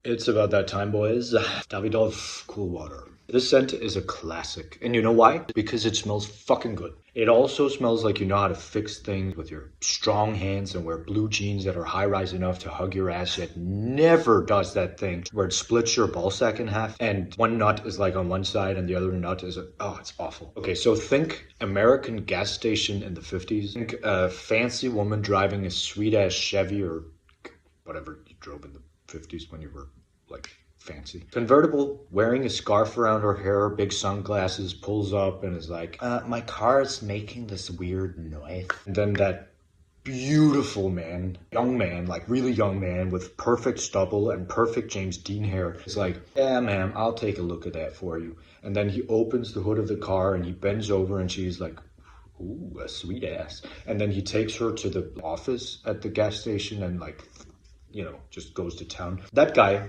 It's about that time, boys. Davidoff Cool Water. This scent is a classic. And you know why? Because it smells fucking good. It also smells like you know how to fix things with your strong hands and wear blue jeans that are high-rise enough to hug your ass. It never does that thing where it splits your ball sack in half and one nut is like on one side and the other nut is, oh, it's awful. Okay, so think American gas station in the 50s. Think a fancy woman driving a sweet-ass Chevy or whatever you drove in the 50s when you were like fancy. Convertible, wearing a scarf around her hair, big sunglasses, pulls up and is like, my car is making this weird noise. And then that beautiful man, young man, like really young man with perfect stubble and perfect James Dean hair is like, yeah, ma'am, I'll take a look at that for you. And then he opens the hood of the car and he bends over and she's like, ooh, a sweet ass. And then he takes her to the office at the gas station and like, you know, just goes to town. That guy,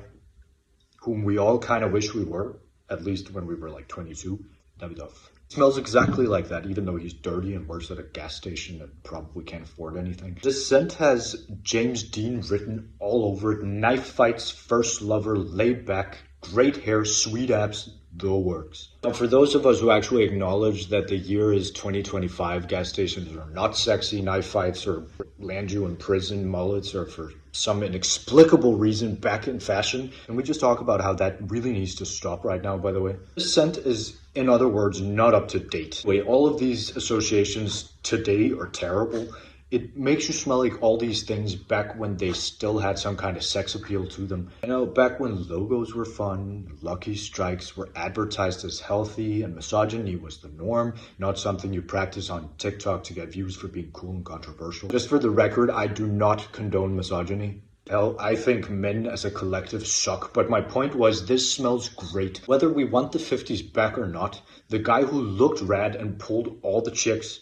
whom we all kind of wish we were, at least when we were like 22, Davidoff. Smells exactly like that, even though he's dirty and works at a gas station and probably can't afford anything. This scent has James Dean written all over it. Knife fights, first lover, laid back, great hair, sweet abs, the works. But for those of us who actually acknowledge that the year is 2025, gas stations are not sexy, knife fights or land you in prison, mullets are for some inexplicable reason back in fashion. And we just talk about how that really needs to stop right now, by the way. This scent is, in other words, not up to date. Wait, all of these associations today are terrible. It makes you smell like all these things back when they still had some kind of sex appeal to them. You know, back when logos were fun, Lucky Strikes were advertised as healthy, and misogyny was the norm, not something you practice on TikTok to get views for being cool and controversial. Just for the record, I do not condone misogyny. Hell, I think men as a collective suck, but my point was this smells great. Whether we want the 50s back or not, the guy who looked rad and pulled all the chicks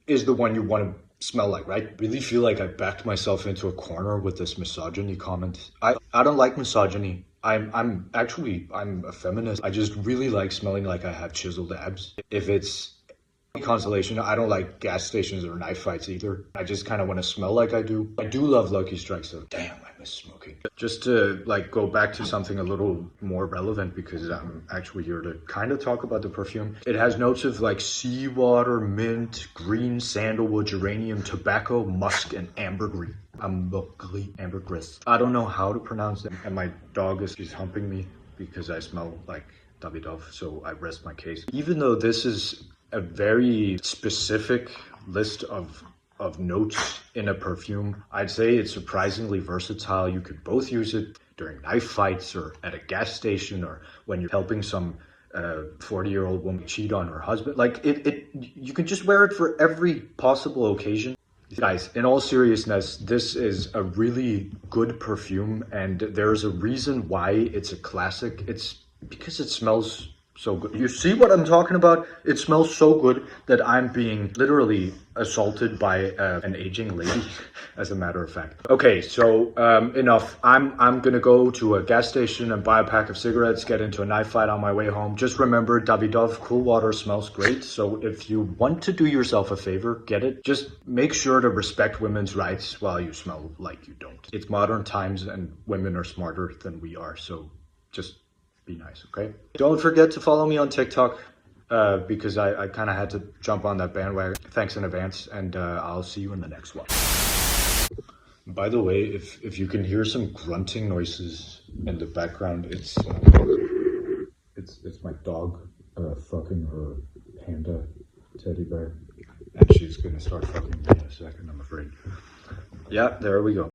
is the one you want to smell like, right? Really feel like I backed myself into a corner with this misogyny comment. I don't like misogyny. I'm a feminist. I just really like smelling like I have chiseled abs. If it's consolation, I don't like gas stations or knife fights either. I just kind of want to smell like I do. I do love Lucky Strikes though. Damn, I miss smoking. Just to like go back to something a little more relevant because I'm actually here to kind of talk about the perfume. It has notes of like seawater, mint, green, sandalwood, geranium, tobacco, musk, and ambergris. Ambergris. I don't know how to pronounce it. And my dog is humping me because I smell like Davidoff, so I rest my case. Even though this is a very specific list of notes in a perfume, I'd say it's surprisingly versatile. You could both use it during knife fights or at a gas station or when you're helping some 40-year-old woman cheat on her husband. Like you can just wear it for every possible occasion. Guys, in all seriousness, this is a really good perfume and there's a reason why it's a classic. It's because it smells so good. You see what I'm talking about? It smells so good that I'm being literally assaulted by an aging lady, as a matter of fact. Okay, so enough. I'm gonna go to a gas station and buy a pack of cigarettes, get into a knife fight on my way home. Just remember, Davidoff Cool Water smells great. So if you want to do yourself a favor, get it. Just make sure to respect women's rights while you smell like you don't. It's modern times and women are smarter than we are. So just be nice, okay? Don't forget to follow me on TikTok because I kind of had to jump on that bandwagon. Thanks in advance, and I'll see you in the next one. By the way, if you can hear some grunting noises in the background, it's my dog fucking her panda teddy bear, and she's gonna start fucking me in a second, I'm afraid. Yeah, there we go.